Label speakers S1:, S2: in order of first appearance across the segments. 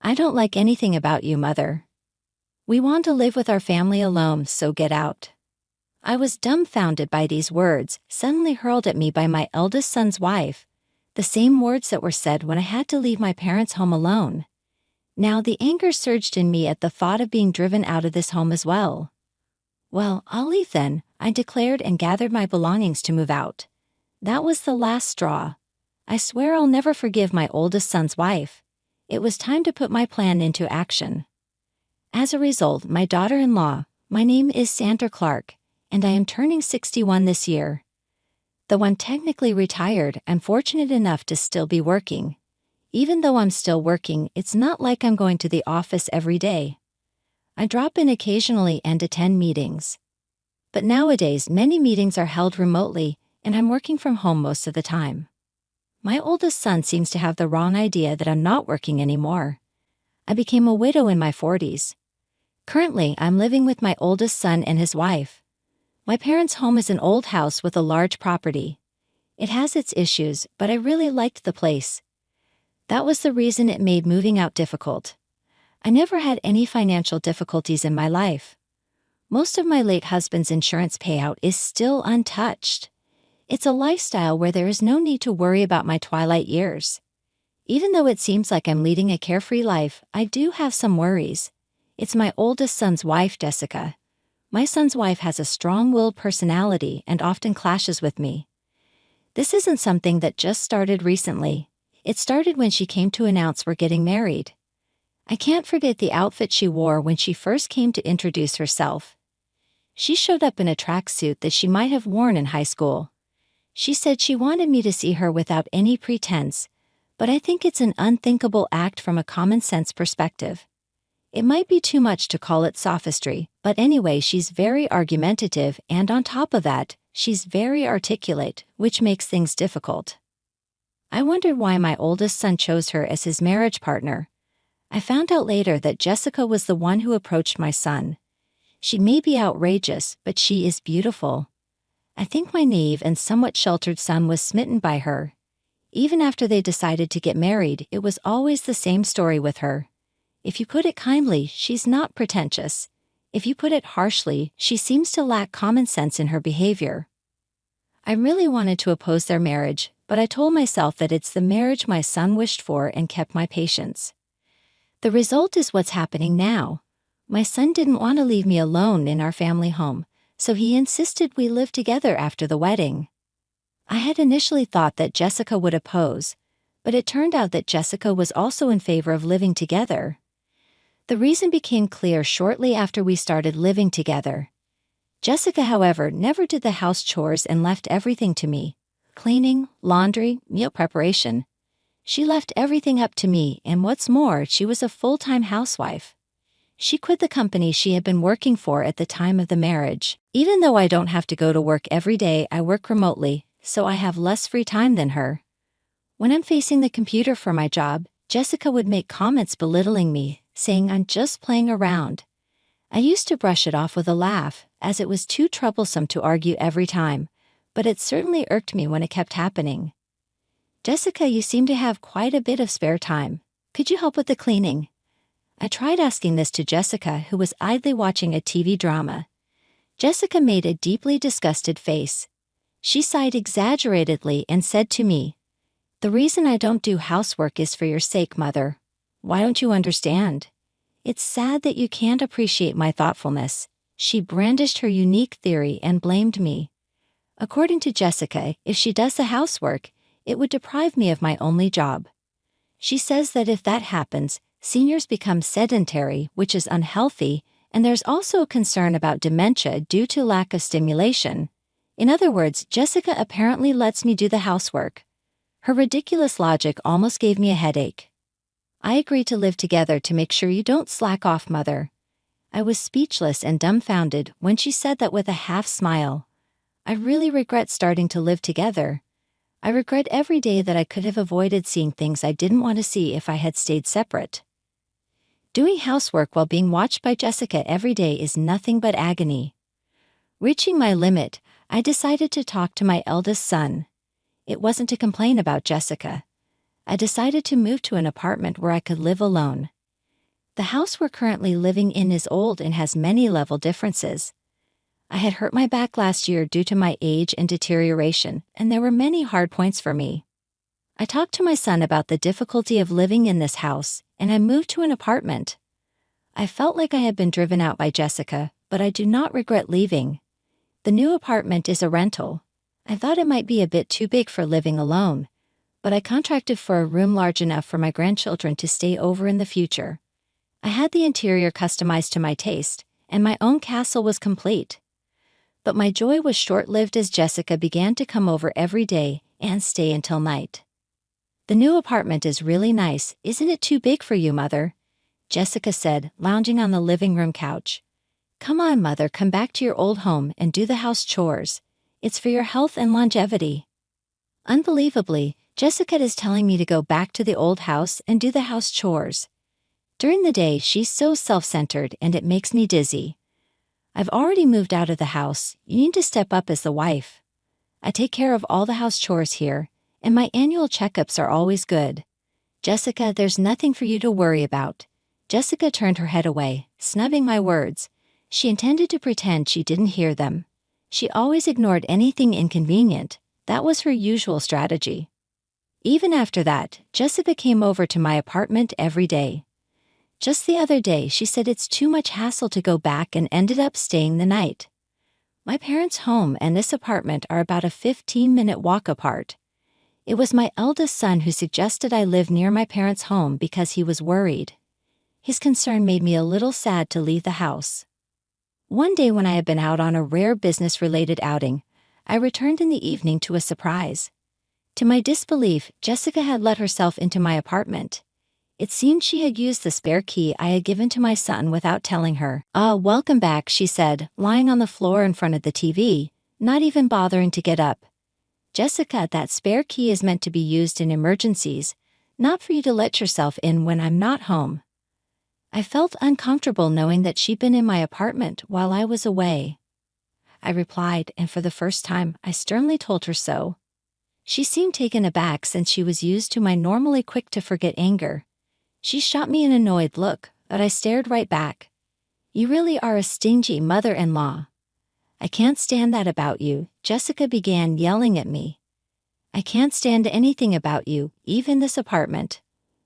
S1: I don't like anything about you, mother. We want to live with our family alone, so get out. I was dumbfounded by these words, suddenly hurled at me by my eldest son's wife, the same words that were said when I had to leave my parents' home alone. Now the anger surged in me at the thought of being driven out of this home as well. Well, I'll leave then, I declared and gathered my belongings to move out. That was the last straw. I swear I'll never forgive my oldest son's wife. It was time to put my plan into action. As a result, my daughter-in-law, my name is Sandra Clark, and I am turning 61 this year. Though I'm technically retired, I'm fortunate enough to still be working. Even though I'm still working, it's not like I'm going to the office every day. I drop in occasionally and attend meetings. But nowadays, many meetings are held remotely, and I'm working from home most of the time. My oldest son seems to have the wrong idea that I'm not working anymore. I became a widow in my 40s. Currently, I'm living with my oldest son and his wife. My parents' home is an old house with a large property. It has its issues, but I really liked the place. That was the reason it made moving out difficult. I never had any financial difficulties in my life. Most of my late husband's insurance payout is still untouched. It's a lifestyle where there is no need to worry about my twilight years. Even though it seems like I'm leading a carefree life, I do have some worries. It's my oldest son's wife, Jessica. My son's wife has a strong-willed personality and often clashes with me. This isn't something that just started recently. It started when she came to announce we're getting married. I can't forget the outfit she wore when she first came to introduce herself. She showed up in a tracksuit that she might have worn in high school. She said she wanted me to see her without any pretense, but I think it's an unthinkable act from a common-sense perspective. It might be too much to call it sophistry, but anyway, she's very argumentative, and on top of that, she's very articulate, which makes things difficult. I wondered why my oldest son chose her as his marriage partner. I found out later that Jessica was the one who approached my son. She may be outrageous, but she is beautiful. I think my naive and somewhat sheltered son was smitten by her. Even after they decided to get married, it was always the same story with her. If you put it kindly, she's not pretentious. If you put it harshly, she seems to lack common sense in her behavior. I really wanted to oppose their marriage, but I told myself that it's the marriage my son wished for and kept my patience. The result is what's happening now. My son didn't want to leave me alone in our family home, so he insisted we live together after the wedding. I had initially thought that Jessica would oppose, but it turned out that Jessica was also in favor of living together. The reason became clear shortly after we started living together. Jessica, however, never did the house chores and left everything to me. Cleaning, laundry, meal preparation. She left everything up to me, and what's more, she was a full-time housewife. She quit the company she had been working for at the time of the marriage. Even though I don't have to go to work every day, I work remotely, so I have less free time than her. When I'm facing the computer for my job, Jessica would make comments belittling me, saying I'm just playing around. I used to brush it off with a laugh, as it was too troublesome to argue every time, but it certainly irked me when it kept happening. Jessica, you seem to have quite a bit of spare time. Could you help with the cleaning? I tried asking this to Jessica, who was idly watching a TV drama. Jessica made a deeply disgusted face. She sighed exaggeratedly and said to me, "The reason I don't do housework is for your sake, Mother. Why don't you understand? It's sad that you can't appreciate my thoughtfulness." She brandished her unique theory and blamed me. According to Jessica, if she does the housework, it would deprive me of my only job. She says that if that happens, seniors become sedentary, which is unhealthy, and there's also a concern about dementia due to lack of stimulation. In other words, Jessica apparently lets me do the housework. Her ridiculous logic almost gave me a headache. I agreed to live together to make sure you don't slack off, Mother. I was speechless and dumbfounded when she said that with a half smile. I really regret starting to live together. I regret every day that I could have avoided seeing things I didn't want to see if I had stayed separate. Doing housework while being watched by Jessica every day is nothing but agony. Reaching my limit, I decided to talk to my eldest son. It wasn't to complain about Jessica. I decided to move to an apartment where I could live alone. The house we're currently living in is old and has many level differences. I had hurt my back last year due to my age and deterioration, and there were many hard points for me. I talked to my son about the difficulty of living in this house, and I moved to an apartment. I felt like I had been driven out by Jessica, but I do not regret leaving. The new apartment is a rental. I thought it might be a bit too big for living alone, but I contracted for a room large enough for my grandchildren to stay over in the future. I had the interior customized to my taste, and my own castle was complete. But my joy was short-lived as Jessica began to come over every day and stay until night. "The new apartment is really nice, isn't it too big for you, Mother?" Jessica said, lounging on the living room couch. "Come on, Mother, come back to your old home and do the house chores. It's for your health and longevity." Unbelievably, Jessica is telling me to go back to the old house and do the house chores. During the day, she's so self-centered and it makes me dizzy. I've already moved out of the house. You need to step up as the wife. I take care of all the house chores here, and my annual checkups are always good. Jessica, there's nothing for you to worry about. Jessica turned her head away, snubbing my words. She intended to pretend she didn't hear them. She always ignored anything inconvenient. That was her usual strategy. Even after that, Jessica came over to my apartment every day. Just the other day, she said it's too much hassle to go back and ended up staying the night. My parents' home and this apartment are about a 15-minute walk apart. It was my eldest son who suggested I live near my parents' home because he was worried. His concern made me a little sad to leave the house. One day when I had been out on a rare business-related outing, I returned in the evening to a surprise. To my disbelief, Jessica had let herself into my apartment. It seemed she had used the spare key I had given to my son without telling her. Welcome back," she said, lying on the floor in front of the TV, not even bothering to get up. "Jessica, that spare key is meant to be used in emergencies, not for you to let yourself in when I'm not home." I felt uncomfortable knowing that she'd been in my apartment while I was away. I replied, and for the first time, I sternly told her so. She seemed taken aback since she was used to my normally quick-to-forget anger. She shot me an annoyed look, but I stared right back. "You really are a stingy mother-in-law." "I can't stand that about you," Jessica began yelling at me. "I can't stand anything about you, even this apartment.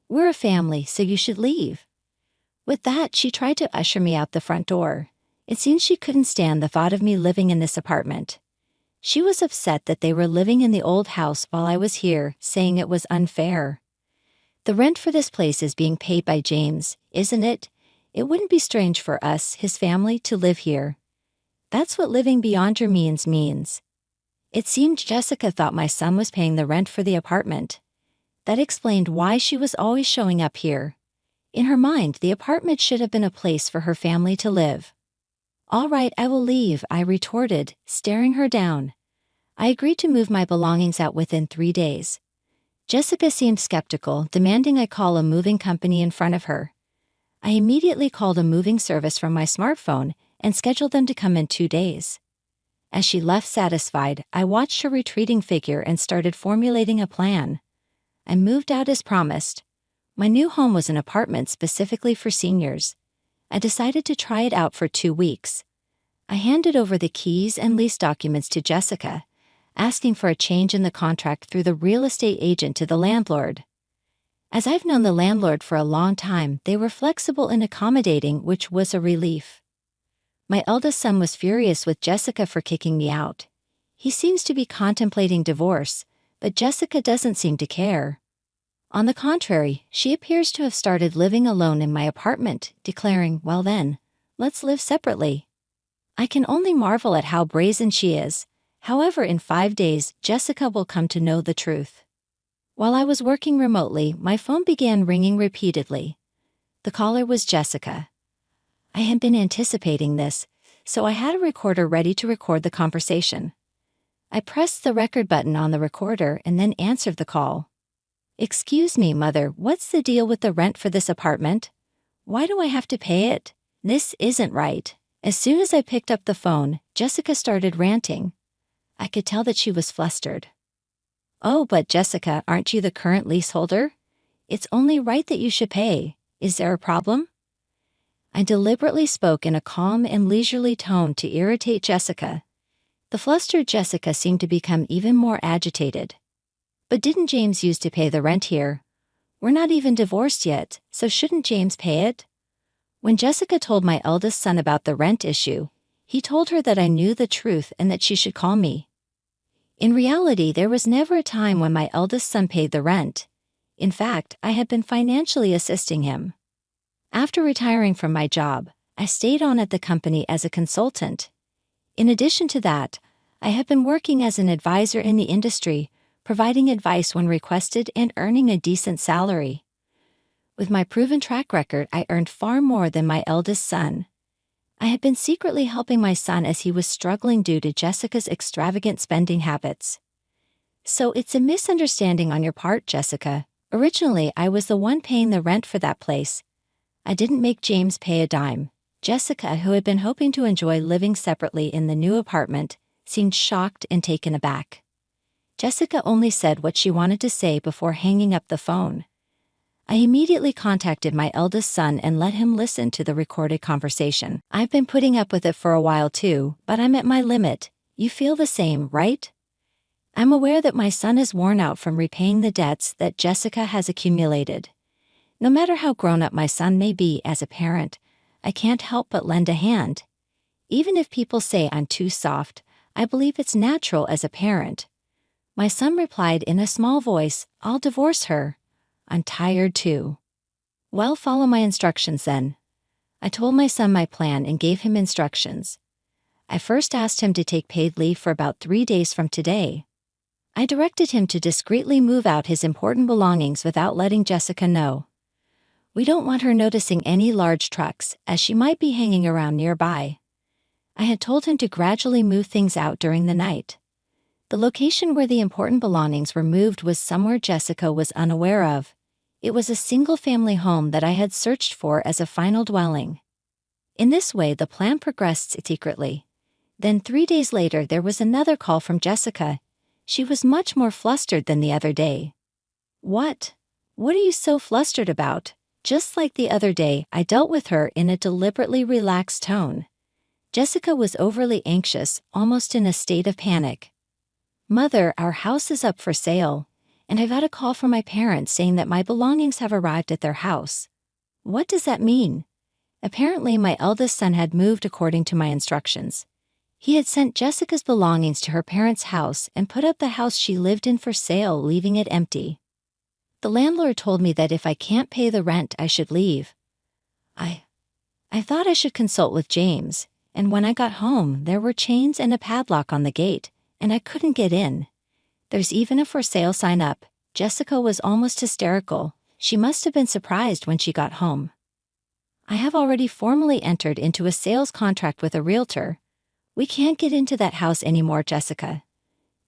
S1: We're a family, so you should leave." With that, she tried to usher me out the front door. It seemed she couldn't stand the thought of me living in this apartment. She was upset that they were living in the old house while I was here, saying it was unfair. "The rent for this place is being paid by James, isn't it? It wouldn't be strange for us, his family, to live here. That's what living beyond your means." It seemed Jessica thought my son was paying the rent for the apartment. That explained why she was always showing up here. In her mind, the apartment should have been a place for her family to live. "All right, I will leave," I retorted, staring her down. I agreed to move my belongings out within 3 days. Jessica seemed skeptical, demanding I call a moving company in front of her. I immediately called a moving service from my smartphone and scheduled them to come in 2 days. As she left satisfied, I watched her retreating figure and started formulating a plan. I moved out as promised. My new home was an apartment specifically for seniors. I decided to try it out for 2 weeks. I handed over the keys and lease documents to Jessica, asking for a change in the contract through the real estate agent to the landlord. As I've known the landlord for a long time, they were flexible and accommodating, which was a relief. My eldest son was furious with Jessica for kicking me out. He seems to be contemplating divorce, but Jessica doesn't seem to care. On the contrary, she appears to have started living alone in my apartment, declaring, "Well then, let's live separately." I can only marvel at how brazen she is. However, in 5 days, Jessica will come to know the truth. While I was working remotely, my phone began ringing repeatedly. The caller was Jessica. I had been anticipating this, so I had a recorder ready to record the conversation. I pressed the record button on the recorder and then answered the call. "Excuse me, Mother, what's the deal with the rent for this apartment? Why do I have to pay it? This isn't right." As soon as I picked up the phone, Jessica started ranting. I could tell that she was flustered. "Oh, but Jessica, aren't you the current leaseholder? It's only right that you should pay. Is there a problem?" I deliberately spoke in a calm and leisurely tone to irritate Jessica. The flustered Jessica seemed to become even more agitated. But didn't James used to pay the rent here? We're not even divorced yet, so shouldn't James pay it? When Jessica told my eldest son about the rent issue, he told her that I knew the truth and that she should call me. In reality, there was never a time when my eldest son paid the rent. In fact, I had been financially assisting him. After retiring from my job, I stayed on at the company as a consultant. In addition to that, I have been working as an advisor in the industry, providing advice when requested and earning a decent salary. With my proven track record, I earned far more than my eldest son. I had been secretly helping my son as he was struggling due to Jessica's extravagant spending habits. So it's a misunderstanding on your part, Jessica. Originally, I was the one paying the rent for that place. I didn't make James pay a dime. Jessica, who had been hoping to enjoy living separately in the new apartment, seemed shocked and taken aback. Jessica only said what she wanted to say before hanging up the phone. I immediately contacted my eldest son and let him listen to the recorded conversation. I've been putting up with it for a while too, but I'm at my limit. You feel the same, right? I'm aware that my son is worn out from repaying the debts that Jessica has accumulated. No matter how grown-up my son may be as a parent, I can't help but lend a hand. Even if people say I'm too soft, I believe it's natural as a parent. My son replied in a small voice, "I'll divorce her. I'm tired too." Well, follow my instructions then. I told my son my plan and gave him instructions. I first asked him to take paid leave for about 3 days from today. I directed him to discreetly move out his important belongings without letting Jessica know. We don't want her noticing any large trucks, as she might be hanging around nearby. I had told him to gradually move things out during the night. The location where the important belongings were moved was somewhere Jessica was unaware of. It was a single-family home that I had searched for as a final dwelling. In this way, the plan progressed secretly. Then 3 days later, there was another call from Jessica. She was much more flustered than the other day. What? What are you so flustered about? Just like the other day, I dealt with her in a deliberately relaxed tone. Jessica was overly anxious, almost in a state of panic. "Mother, our house is up for sale, and I've had a call from my parents saying that my belongings have arrived at their house." What does that mean? Apparently, my eldest son had moved according to my instructions. He had sent Jessica's belongings to her parents' house and put up the house she lived in for sale, leaving it empty. The landlord told me that if I can't pay the rent, I should leave. I thought I should consult with James, and when I got home, there were chains and a padlock on the gate, and I couldn't get in. There's even a for sale sign up. Jessica was almost hysterical. She must have been surprised when she got home. I have already formally entered into a sales contract with a realtor. We can't get into that house anymore, Jessica.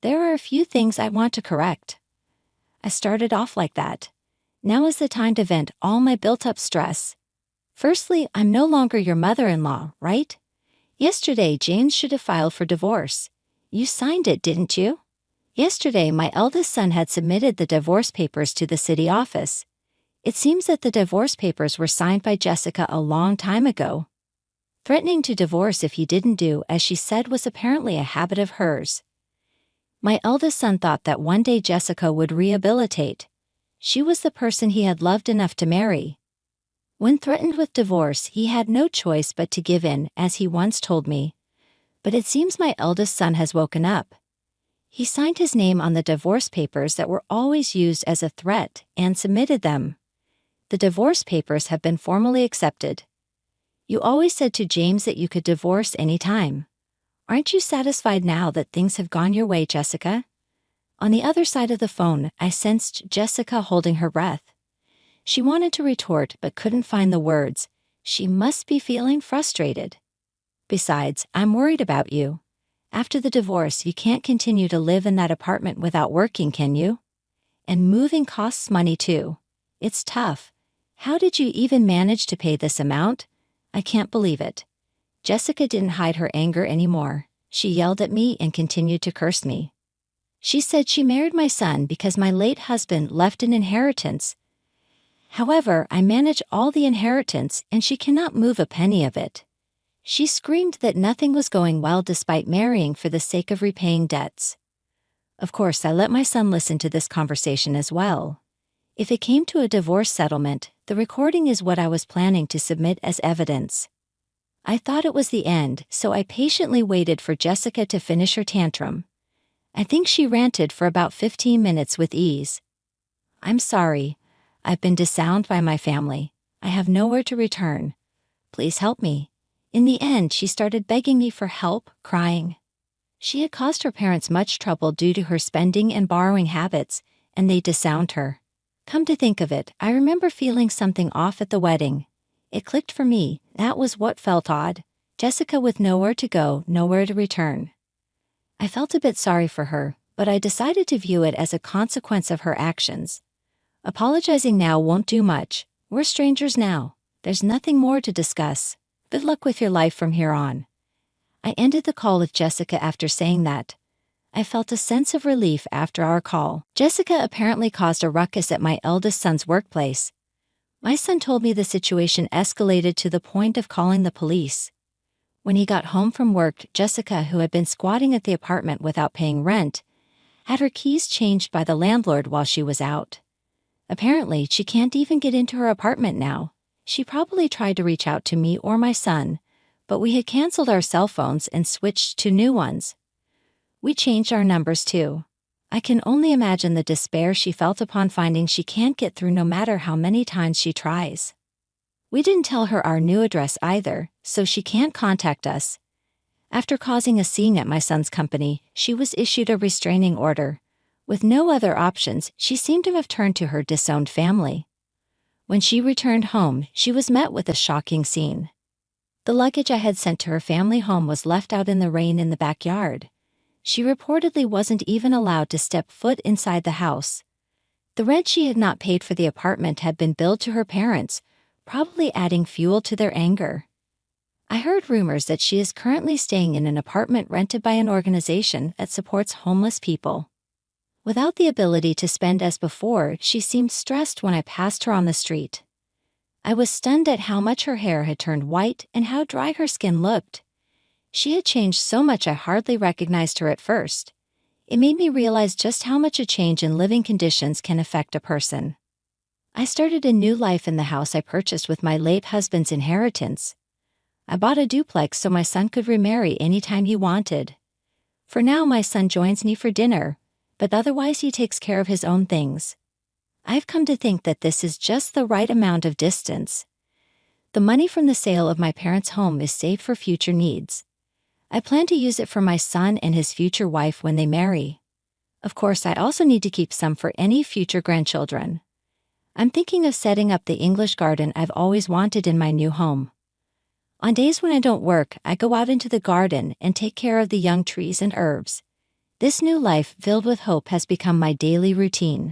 S1: There are a few things I want to correct. I started off like that. Now is the time to vent all my built-up stress. Firstly, I'm no longer your mother-in-law, right? Yesterday, James should have filed for divorce. You signed it, didn't you? Yesterday, my eldest son had submitted the divorce papers to the city office. It seems that the divorce papers were signed by Jessica a long time ago. Threatening to divorce if he didn't do as she said was apparently a habit of hers. My eldest son thought that one day Jessica would rehabilitate. She was the person he had loved enough to marry. When threatened with divorce, he had no choice but to give in, as he once told me. But it seems my eldest son has woken up. He signed his name on the divorce papers that were always used as a threat and submitted them. The divorce papers have been formally accepted. You always said to James that you could divorce any time. Aren't you satisfied now that things have gone your way, Jessica? On the other side of the phone, I sensed Jessica holding her breath. She wanted to retort but couldn't find the words. She must be feeling frustrated. Besides, I'm worried about you. After the divorce, you can't continue to live in that apartment without working, can you? And moving costs money too. It's tough. How did you even manage to pay this amount? I can't believe it. Jessica didn't hide her anger anymore. She yelled at me and continued to curse me. She said she married my son because my late husband left an inheritance. However, I manage all the inheritance and she cannot move a penny of it. She screamed that nothing was going well despite marrying for the sake of repaying debts. Of course, I let my son listen to this conversation as well. If it came to a divorce settlement, the recording is what I was planning to submit as evidence. I thought it was the end, so I patiently waited for Jessica to finish her tantrum. I think she ranted for about 15 minutes with ease. "I'm sorry. I've been disowned by my family. I have nowhere to return. Please help me." In the end, she started begging me for help, crying. She had caused her parents much trouble due to her spending and borrowing habits, and they disowned her. Come to think of it, I remember feeling something off at the wedding. It clicked for me, that was what felt odd. Jessica with nowhere to go, nowhere to return. I felt a bit sorry for her, but I decided to view it as a consequence of her actions. Apologizing now won't do much. We're strangers now. There's nothing more to discuss. Good luck with your life from here on. I ended the call with Jessica after saying that. I felt a sense of relief after our call. Jessica apparently caused a ruckus at my eldest son's workplace. My son told me the situation escalated to the point of calling the police. When he got home from work, Jessica, who had been squatting at the apartment without paying rent, had her keys changed by the landlord while she was out. Apparently, she can't even get into her apartment now. She probably tried to reach out to me or my son, but we had canceled our cell phones and switched to new ones. We changed our numbers too. I can only imagine the despair she felt upon finding she can't get through no matter how many times she tries. We didn't tell her our new address either, so she can't contact us. After causing a scene at my son's company, she was issued a restraining order. With no other options, she seemed to have turned to her disowned family. When she returned home, she was met with a shocking scene. The luggage I had sent to her family home was left out in the rain in the backyard. She reportedly wasn't even allowed to step foot inside the house. The rent she had not paid for the apartment had been billed to her parents, probably adding fuel to their anger. I heard rumors that she is currently staying in an apartment rented by an organization that supports homeless people. Without the ability to spend as before, she seemed stressed when I passed her on the street. I was stunned at how much her hair had turned white and how dry her skin looked. She had changed so much I hardly recognized her at first. It made me realize just how much a change in living conditions can affect a person. I started a new life in the house I purchased with my late husband's inheritance. I bought a duplex so my son could remarry anytime he wanted. For now, my son joins me for dinner, but otherwise he takes care of his own things. I've come to think that this is just the right amount of distance. The money from the sale of my parents' home is saved for future needs. I plan to use it for my son and his future wife when they marry. Of course, I also need to keep some for any future grandchildren. I'm thinking of setting up the English garden I've always wanted in my new home. On days when I don't work, I go out into the garden and take care of the young trees and herbs. This new life filled with hope has become my daily routine.